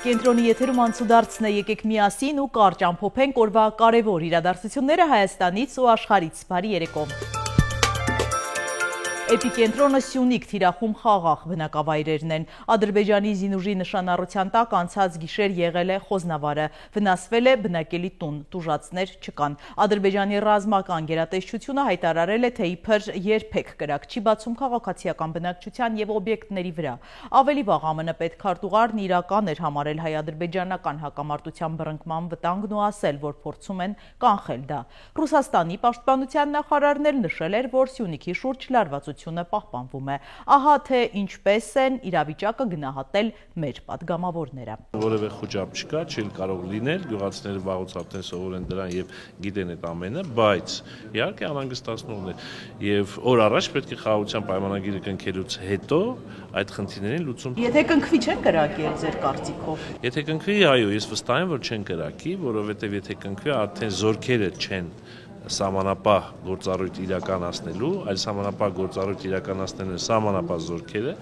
Կենտրոնի եթերում անցուդարձն է, եկեք միասին ու կարճ ամփոփենք օրվա կարևոր իրադարձությունները Հայաստանից ու աշխարհից։ Բարի երեկո։ Էպիկենտրոնը Սյունիք թիրախում խաղաղ բնակավայրերն են։ Ադրբեջանի զինուժի նշանառության տակ անցած գիշեր եղել է Խոզնավարը, վնասվել է բնակելի տուն, տուժածներ չկան։ Ադրբեջանի ռազմական գերատեսչությունը հայտարարել է, թե իբր երբեք կրակ չի բացում քաղաքացիական բնակչության եւ օբյեկտների վրա։ Ավելի վաղ ԱՄՆ պետքարտուղարն իրական էր համարել հայ-ադրբեջանական հակամարտության բռնկման վտանգն ու ասել, որ փորձում են կանխել դա։ Ռուսաստանի պաշտպանության նախարարն էլ նշել էր, որ Սյունիքի շուրջ լարվածություն պահպանվում է։ Ահա թե ինչպես են իրավիճակը գնահատել մեր պատգամավորները։ Որևէ խոճապ չկա, չի կարող լինել, գյուղացիները վաղուց արդեն սովոր են դրան եւ գիտեն այդ ամենը, բայց իհարկե անհանգստացնողն է եւ օր առաջ պետք է խաղաղության պայմանագիրը կնքելուց հետո այդ խնդիրներին լուծում։ Եթե կնքվի չեն կրակել ձեր կարծիքով։ Եթե կնքվի, այո, ես վստահ եմ, որ չեն կրակի, որովհետեւ եթե կնքվի, արդեն զորքերը չեն սահմանապահ գործառույթ իրականացնելու, այլ սահմանապահ գործառույթ իրականացնելու սահմանապահ զորքերը,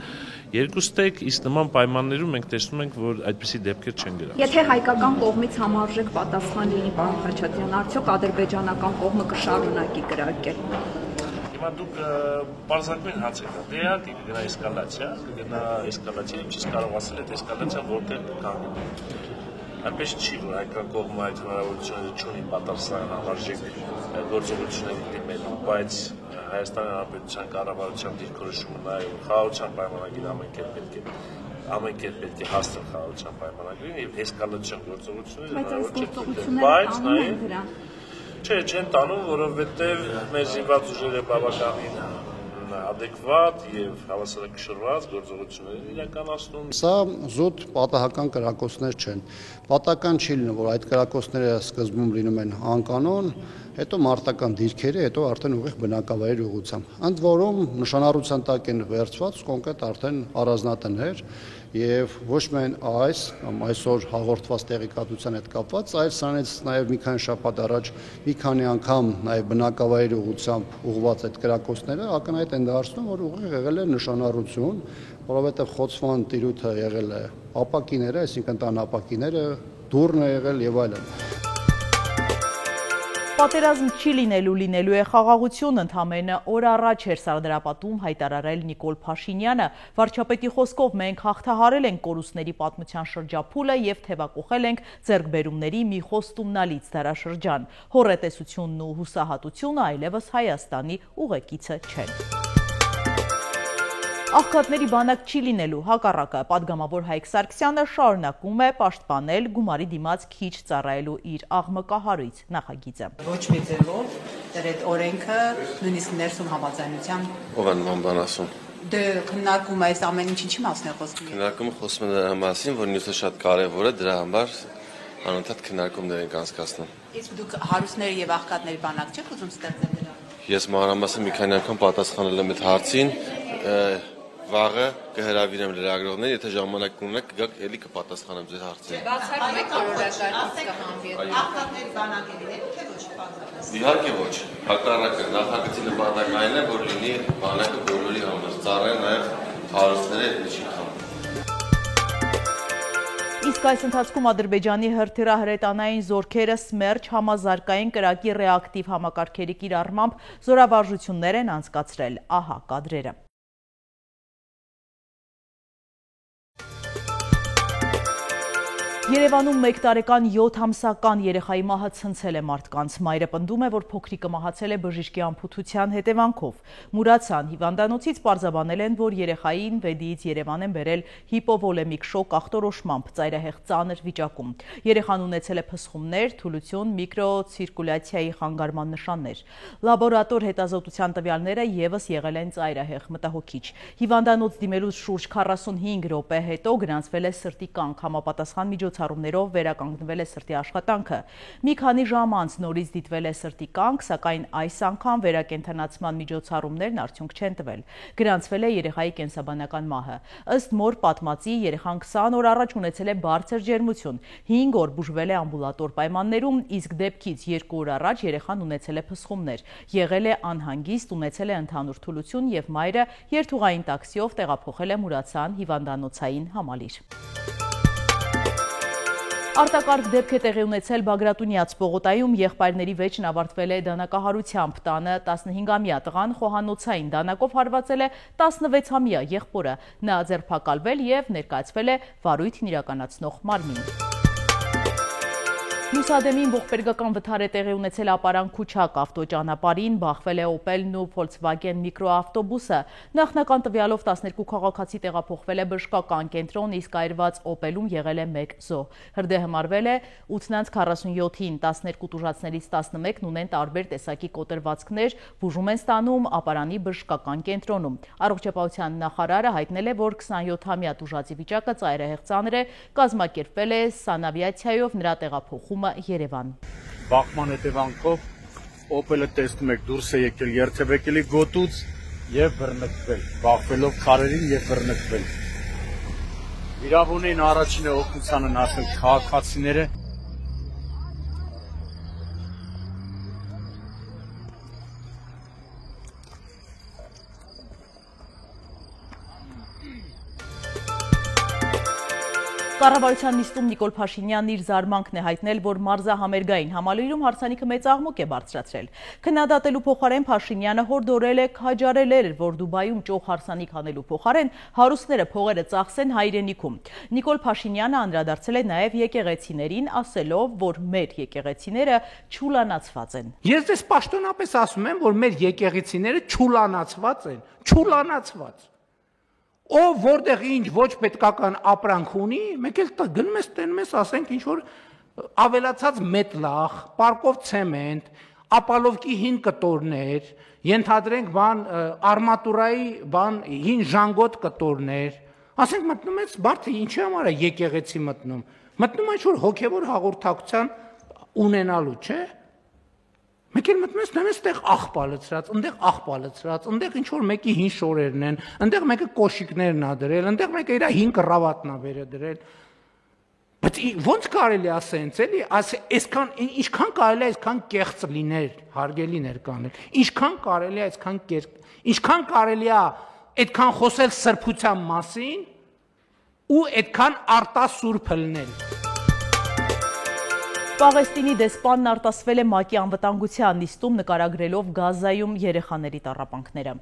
երկուստեք իսկ նման պայմաններում մենք տեսնում ենք, որ այդպիսի դեպքեր չեն գրավում։ Եթե հայկական կողմից համարժեք պատասխան լինի, պարոն Խաչատրյան, արդյոք ադրբեջանական կողմը կշարունակի կրակել։ Հիմա դուք բարձրակույն հարց եք տա, դե իհարկե կգնա էսկալացիա, ինչպես կարող ասել այդ էսկալացիան որտեղ կկանգնի։ Այնպես չի, որ հայկական կողմը այդ հնարավորությունը չունի պատասխան համարժեք գործողությունների դիմելու, բայց Հայաստանի Հանրապետության կառավարության դիրքորոշումը նաև խաղաղության պայմանագիրը ամեն կերպ պետք է հասնել խաղաղության պայմանագրին եւ էսկալացիոն գործողությունները բայց նաև չեն տանում, որովհետեւ մեր զինված ուժերը բավականին adekvat եւ հավասարակշռված գործողություններ իրականացնում։ Սա զուտ պատահական կրակոցներ չեն։ Պատահական չի լինում, որ այդ կրակոցները սկզբում լինում են անկանոն, հետո մարտական դիրքերի, հետո արդեն ուղիղ բնակավայրի ուղղությամբ։ Ընդ որում նշանառության տակ են վերցված կոնկրետ արդեն առանձնատներ եւ ոչ միայն այսօր հաղորդված տեղեկատվության հետ կապված, այլ սրանից նաեւ մի քանի շաբաթ առաջ մի քանի անգամ նաեւ բնակավայրի ուղղությամբ ուղղված այդ կրակոցները ակնհայտ են դարձնում, որ ուղիղ եղել է նշանառություն, որովհետեւ խոցման տիրույթը եղել է ապակիները, այսինքն տան ապակիները, դուռն է եղել եւ այլն։ Պատերազմ չի լինելու է խաղաղություն, ընդամենը օր առաջ էր սարդարապատում հայտարարել Նիկոլ Փաշինյանը։ Վարչապետի խոսքով մենք հաղթահարել ենք կորուստների պատմության շրջափուլը եւ թեվակոխել ենք ձեռքբերումների մի խոստումնալից դարաշրջան։ Հոռետեսությունն ու հուսահատությունը այլևս Հայաստանի ուղեկիցը չեն։ Աղքատների բանակ չի լինելու, հակառակը, պատգամավոր Հայկ Սարգսյանը շարունակում է պաշտպանել գումարի դիմաց քիչ ծառայելու իր աղմկահարույց նախագիծը։ Ոչ մի ձևով դեր այդ օրենքը նույնիսկ ներսում համաձայնության ով են նման բան ասում։ Դե քննարկումը այս ամեն ինչի մասին է խոսքը։ Քննարկումը խոսում է դրա մասին, որ նյութը շատ կարևոր է, դրա համար անընդհատ քննարկումներ ենք անցկացնում։ Իսկ դուք հարուստների եւ աղքատների բանակ չեք ուզում ստեղծել դրա։ Ես մանրամասն մի քանի անգամ պատասխանել եմ այդ հարցին, վաղը կհրավիրեմ լրագրողներին, եթե ժամանակ ունեք, կգաք էլի կպատասխանեմ ձեր հարցին։ Բացառում եք օրակարգից կհանվի։ Աղքատների բանակ է լինելու, թե ոչ բանակ։ Իհարկե ոչ։ Հակառակը նախագծի նպատակն այն է, որ լինի բանակը բոլորի համար, ծառայեն նաև հարուստները ինչի խամ։ Իսկ այս ընթացքում Ադրբեջանի հրթիռահրետանային զորքերը Սմերջ համազարգային կրակի ռեակտիվ համակարգերի կիրառմամբ զորավարժություններ են անցկացրել, ահա կադրերը։ Երևանում 1 տարեկան 7 ամսական երեխայի մահը ցնցել է մարդկանց։ Մայրը պնդում է, որ փոքրիկը մահացել է բժիշկի ամփոփության հետևանքով։ Մուրացան հիվանդանոցից պարզաբանել են, որ երեխային վեդիից Երևան են բերել հիպովոլեմիկ շոկ ախտորոշմամբ ծայրահեղ ծանր վիճակում։ Երեխան ունեցել է փսխումներ, թուլություն, միկրոցիրկուլյացիայի խանգարման նշաններ։ Լաբորատոր հետազոտության տվյալները եւս եղել են ծայրահեղ մտահոգիչ։ Հիվանդանոց դիմելուց շուրջ 45 րոպե հետո գրանցվել է սրտի կանգ, համապատասխան միջոցառումներով վերականգնվել է սրտի աշխատանքը։ Մի քանի ժամ անց նորից դիտվել է սրտի կանգ, սակայն այս անգամ վերակենդանացման միջոցառումներն արդյունք չեն տվել։ Գրանցվել է երեխայի կենսաբանական մահը։ Ըստ մոր պատմածի, երեխան 20 օր առաջ ունեցել է բարձր ջերմություն, 5 օր բուժվել է ամբուլատոր պայմաններում, իսկ դեպքից 2 օր առաջ երեխան ունեցել է փսխումներ, եղել է անհանգիստ, ունեցել է ընդհանուր թուլություն եւ մայրը երթուղային տաքսիով տեղափոխել է Մուրացան հիվանդանոցային համալիր։ Արտակարգ դեպք է տեղի ունեցել Բագրատունյաց պողոտայում, եղբայրների վեճն ավարտվել է դանակահարությամբ, տանը 15-ամյա տղան խոհանոցային դանակով հարվածել է 16-ամյա եղբորը, նա ձերբակալվել և ներկայացվել է վարույթն իրականացնող մարմին։ Լուսադեմին ողբերգական վթար է տեղի ունեցել Ապարան Քուչակ ավտոճանապարհին, բախվել է Opel-ն ու Volkswagen միկրոավտոբուսը։ Նախնական տվյալով 12 քաղաքացի տեղափոխվել է բժշկական կենտրոն, իսկ այրված Opel-ում եղել է 1 զոհ։ Հրդեհը մարվել է 8:47-ին, 12 տուժածներից 11-ն ունեն տարբեր տեսակի կոտրվածքներ, բուժում են ստանում Ապարանի բժշկական կենտրոնում։ Առողջապահության նախարարը հայտնել է, որ 27-ամյա տուժածի վիճակը ծայրահեղ ծանր է, կազմակերպվել է սանավիացիայով նրա տեղափոխումը Երևան։ Բախման հետևանքով Opel-ը տեսնում եք դուրս է եկել երթևեկելի գոտուց եւ բռնկվել, բախվելով քարերին եւ բռնկվել։ Վիրավորներին առաջին է օգնությանը հասնել քաղաքացիները։ Կառավարության նիստում Նիկոլ Փաշինյանն իր զարմանքն է հայտնել, որ մարզահամերգային համալիրում հարսանիքը մեծ աղմուկ է բարձրացրել։ Քննադատելու փոխարեն Փաշինյանը հորդորել է քաջարել, որ Դուբայում ճոխ հարսանիք անելու փոխարեն հարուստները փողերը ծախսեն հայրենիքում։ Նիկոլ Փաշինյանը անդրադարձել է նաև եկեղեցիներին, ասելով, որ մեր եկեղեցիները չուլանացված են։ Ես դες պաշտոնապես ասում եմ, որ մեր եկեղեցիները չուլանացված են, չուլանացված։ Ով որտեղ ինչ ոչ պետքական ապրանք ունի, մեկ էլ գնում ես տենում ես, ասենք ինչ որ ավելացած մետլախ, պարկով ցեմենտ, ապալովկի հին կտորներ, ենթադրենք բան արմատուրայի բան հին ժանգոտ կտորներ, ասենք մտնում ես բարդ ինչի համար է եկեղեցի մտնում ինչ որ հոգևոր հաղորդակցության ունենալու, չէ՞։ Մեկ էլ մտնում ես նայում ես այդտեղ աղբալացրած, այնտեղ աղբալացրած, այնտեղ ինչ որ մեկի հին շորերն են, այնտեղ մեկը կոշիկներն ա դրել, այնտեղ մեկը իր հին կռավատնա վերը դրել։ Բայց ո՞նց կարելի է ասենց էլի, այսքան ինչքան կարելի է այսքան կեղծ լինել, հարգելի ներկաներ, ինչքան կարելի է ինչքան կարելի է այդքան խոսել սրբության մասին ու այդքան արտասուրբ լինել։ Պաղեստինի դեսպանն արտասվել է ՄԱԿ-ի անվտանգության նիստում նկարագրելով Գազայում երեխաների տառապանքները։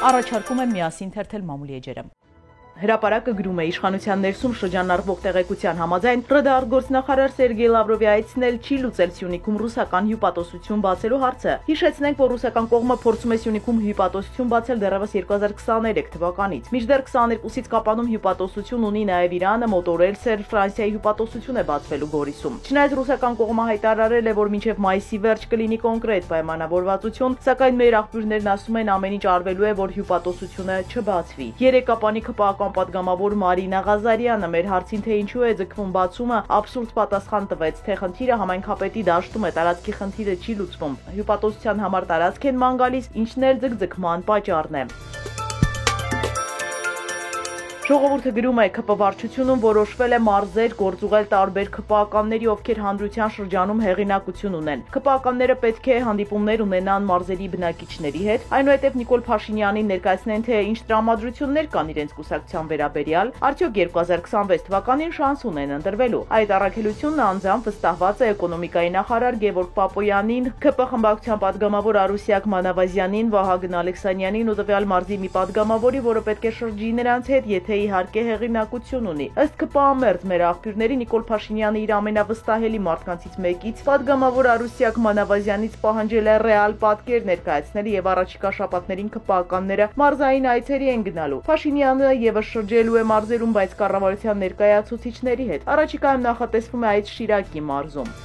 Առաջարկում եմ միասին թերթել մամուլի էջերը։ Հրապարակը գրում է իշխանության ներսում շրջանառվող տեղեկության համաձայն ՌԴ արտգործնախարար Սերգեյ Լավրովի այցն չի լուծել Սյունիքում ռուսական հյուպատոսություն բացելու հարցը։ Հիշեցնենք, որ ռուսական կողմը փորձում է Սյունիքում հյուպատոսություն բացել դեռևս 2023 թվականից։ Մինչդեռ 22-ից Կապանում հյուպատոսություն ունի նաև Իրանը, մոտորել Ֆրանսիայի հյուպատոսություն է բացվելու Գորիսում։ Չնայած ռուսական կողմը հայտարարել է, որ մինչև մայիսի վերջ կլինի կոնկրետ պայմանավորվածություն, սակայն մեր աղբյուրներն ասում են ամեն ինչ արվելու է, որ հյուպատոսությունը չբացվի։ Երեք Կապանի ԿՊԱ պատգամավոր Մարինա Ղազարյանը մեր հարցին, թե ինչու է ձգվում բացումը, աբսուրդ պատասխան տվեց, թե խնդիրը համայնքապետի դաշտում է, տարածքի խնդիրը չի լուծվում։ Հյուպատոսության համար տարածք են ման գալիս, ինչն էլ ձգձգման պատճառն է։ Ժողովուրդը գրում է, ԿՊ վարչությունում որոշվել է մարզեր գործուղել տարբեր ԿՊԱ-ականների, ովքեր հանրության շրջանում հեղինակություն ունեն։ ԿՊԱ-ականները պետք է հանդիպումներ ունենան մարզերի բնակիչների հետ, այնուհետև Նիկոլ Փաշինյանին ներկայացնեն, թե ինչ տրամադրություններ կան իրենց կուսակցության վերաբերյալ, արդյոք 2026 թվականին շանս ունեն ընտրվելու։ Այդ առաքելությունն անձամբ վստահված է էկոնոմիկայի նախարար Գևորգ Պապոյանին, ԿՊ խմբակցության պատգամավոր Արուսյակ Մանավազյանին, Վահագն Ալեքսանյանին ու տվյալ մարզի մի պատգամավորի, որը պետք է շրջի նրանց հետ, եթե իհարկե հեղինակություն ունի։ Ըստ ԿՊԱ-մերձ մեր աղբյուրների Նիկոլ Փաշինյանը իր ամենավստահելի մարդկանցից մեկից, պատգամավոր Արուսյակ Մանավազյանից պահանջել է ռեալ պատկեր ներկայացնել եւ առաջիկա շաբաթներին ԿՊԱ-ականները մարզային այցերի են գնալու։ Փաշինյանը եւս շրջելու է մարզերում, բայց կառավարության ներկայացուցիչների հետ։ Առաջիկայում նախատեսվում է այդ Շիրակի մարզում։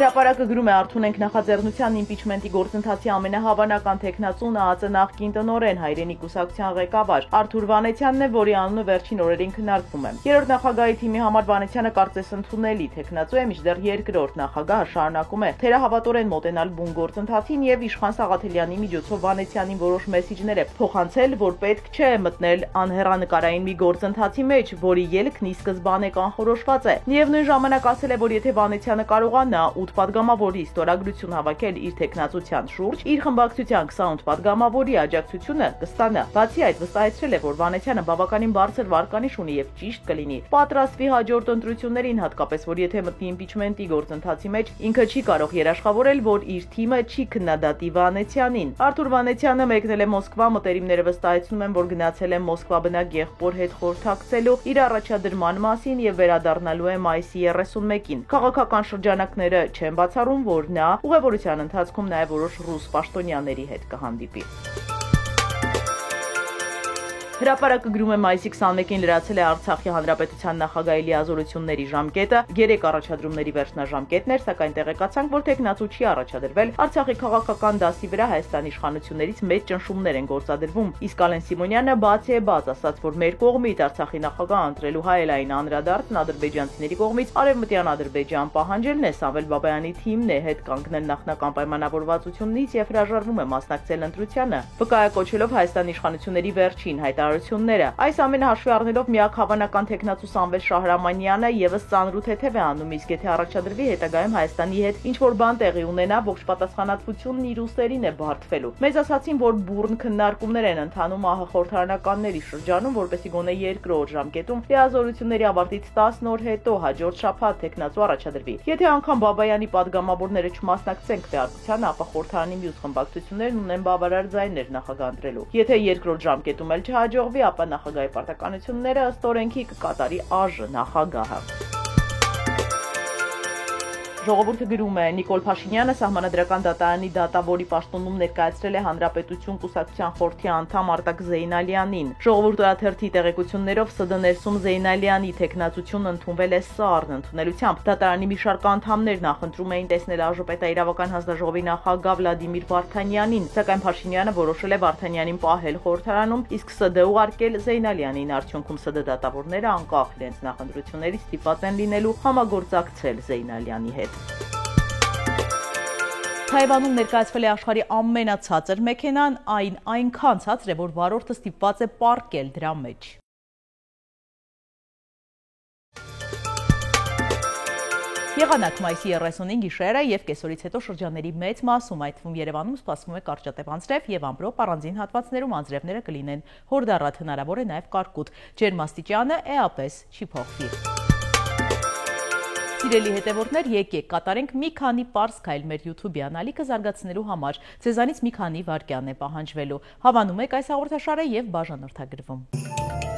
Հրապարակը գրում է Արթուն ենք նախաձեռնության իմպիչմենտի գործընթացի ամենահավանական թեկնածուն ԱԱԾ նախկին տնօրեն հայրենի կուսակցության ղեկավար Արթուր Վանեցյանն է, որի անունը վերջին օրերին քննարկվում է։ Երրորդ նախագահի թիմի համար Վանեցյանը կարծես ընդունելի թեկնածու է, մինչդեռ երկրորդ նախագահը շարունակում է թերահավատորեն մոտենալ բուն գործընթացին եւ Իշխան Սաղաթելյանի միջոցով Վանեցյանին որոշ մեսիջներ է փոխանցել, որ պետք չէ մտնել անհեռանկարային մի գործընթացի մեջ, որի ելքն ի սկզբանե կանխորոշված է։ Միևնույն ժամանակ ասել է, որ եթե Վանեցյանը կարողանա 8 պատգամավորի ստորագրություն հավաքել իր թեկնածության շուրջ, իր խմբակցության 28 պատգամավորի աջակցությունը կստանա։ Բացի այդ, վստահեցրել է, որ Վանեցյանը բավականին բարձր վարկանիշ ունի եւ ճիշտ կլինի պատրաստվի հաջորդ ընտրություններին, հատկապես որ եթե մտնի իմպիչմենտի գործընթացի մեջ, ինքը չի կարող երաշխավորել, որ իր թիմը չի քննադատի Վանեցյանին։ Արթուր Վանեցյանը մեկնել է Մոսկվա, մտերիմները վստահեցնում են, որ գնացել է Մոսկվա բնակ եղբոր հետ խորհրդակցելու իր առաջադրման մասին եւ վերադառնալու է մայիսի 31-ին։ Քաղաքական շրջանակները չեն բացառում, որ նա ուղևորության ընթացքում նաև որոշ ռուս պաշտոնյաների հետ կհանդիպի։ Հրապարակը գրում է մայիսի 21-ին լրացել է Արցախի Հանրապետության նախագահի լիազորությունների ժամկետը, 3 առաջադրումների վերջնաժամկետն էր, սակայն տեղեկացանք, որ թեկնածու չի առաջադրվել։ Արցախի քաղաքական դասի վրա Հայաստանի իշխանություններից մեծ ճնշումներ են գործադրվում, իսկ Ալեն Սիմոնյանը բացի է բաց ասաց, որ մեր կողմից Արցախի նախագահ ընտրելու հայելային անդրադարձն ադրբեջանցիների կողմից Արևմտյան Ադրբեջան պահանջելն է, Սամվել Բաբայանի թիմն է հետ կանգնել նախնական պայմանավորվածությունից եւ հրաժարվում է մասնակցել ընտրությանը, վկայակոչելով Հայաստանի իշխանությունների վերջին հայտարարությունները։ Այս ամենը հաշվի առնելով միակ հավանական թեկնածու Սամվել Շահրամանյանը եւս ծանրու թեթև է անում, իսկ եթե առաջադրվի հետագայում Հայաստանի հետ ինչ որ բան տեղի ունենա, ողջ պատասխանատվությունն իր ուսերին է բարդվելու։ Մեզ ասացին, որ բուրն քննարկումներ են ընթանում ԱՀ-խորհրդարանականների շրջանում, որպեսզի գոնե երկրորդ ժամկետում լիազորությունների ավարտից 10 օր հետո հաջորդ շաբաթ թեկնածու առաջադրվի։ Եթե անգամ Բաբայանի պատգամավորները չմասնակցեն քվեարկությանը, ապա խորհրդարանի մյուս խմբակցություններն ունեն բավարար ձայներ նախագահ ընտրելու։ Եթե երկրորդ ժամկետում էլ չհաջողվի, ապա նախագահի պարտականությունները ըստ օրենքի կկատարի ԱԺ նախագահը։ Ժողովուրդը գրում է Նիկոլ Փաշինյանը Սահմանադրական դատարանի դատավորի պաշտոնում ներկայացրել է Հանրապետություն կուսակցության խորհրդի անդամ Արտակ Զեյնալյանին։ Ժողովուրդ օրաթերթի տեղեկություններով ՍԴ ներսում Զեյնալյանի թեկնածությունն ընդունվել է սառն ընդունելությամբ։ Դատարանի մի շարք անդամներ նախընտրում էին տեսնել ԱԺՊ-իրավական հանձնաժողովի նախագահ Վլադիմիր Վարդանյանին, սակայն Փաշինյանը որոշել է Վարդանյանին պահել խորհրդարանում, իսկ ՍԴ ուղարկել Զեյնալյանին։ Արդյունքում ՍԴ դատավորները անկախ իրենց նախընտրություններից ստիպված են լինելու համագործակցել Զեյնալյանի հետ։ Թայվանում ներկայացվել է աշխարհի ամենացածր մեքենան, այն այնքան ցածր է, որ վարորդը ստիպված է պառկել դրա մեջ։ Եղանակ մայիսի 35 գիշերը եւ կեսօրից հետո շրջանների մեծ մասում, այդ թվում Երևանում սպասվում է կարճատև անձրև եւ ամպրոպ առանձին հատվածներում անձրևները կլինեն հորդառատ, հնարավոր է նաեւ կարկուտ։ Ջերմաստիճանը էապես չի փոխվի։ Սիրելի հետևորդներ, եկեք կատարենք մի քանի պարզ քայլ մեր YouTube-ի անալիքը զարգացնելու համար։ Ձեզանից մի քանի վայրկյան է պահանջվելու։ Հավանում եք այս հաղորդաշարը եւ բաժանորդագրվում։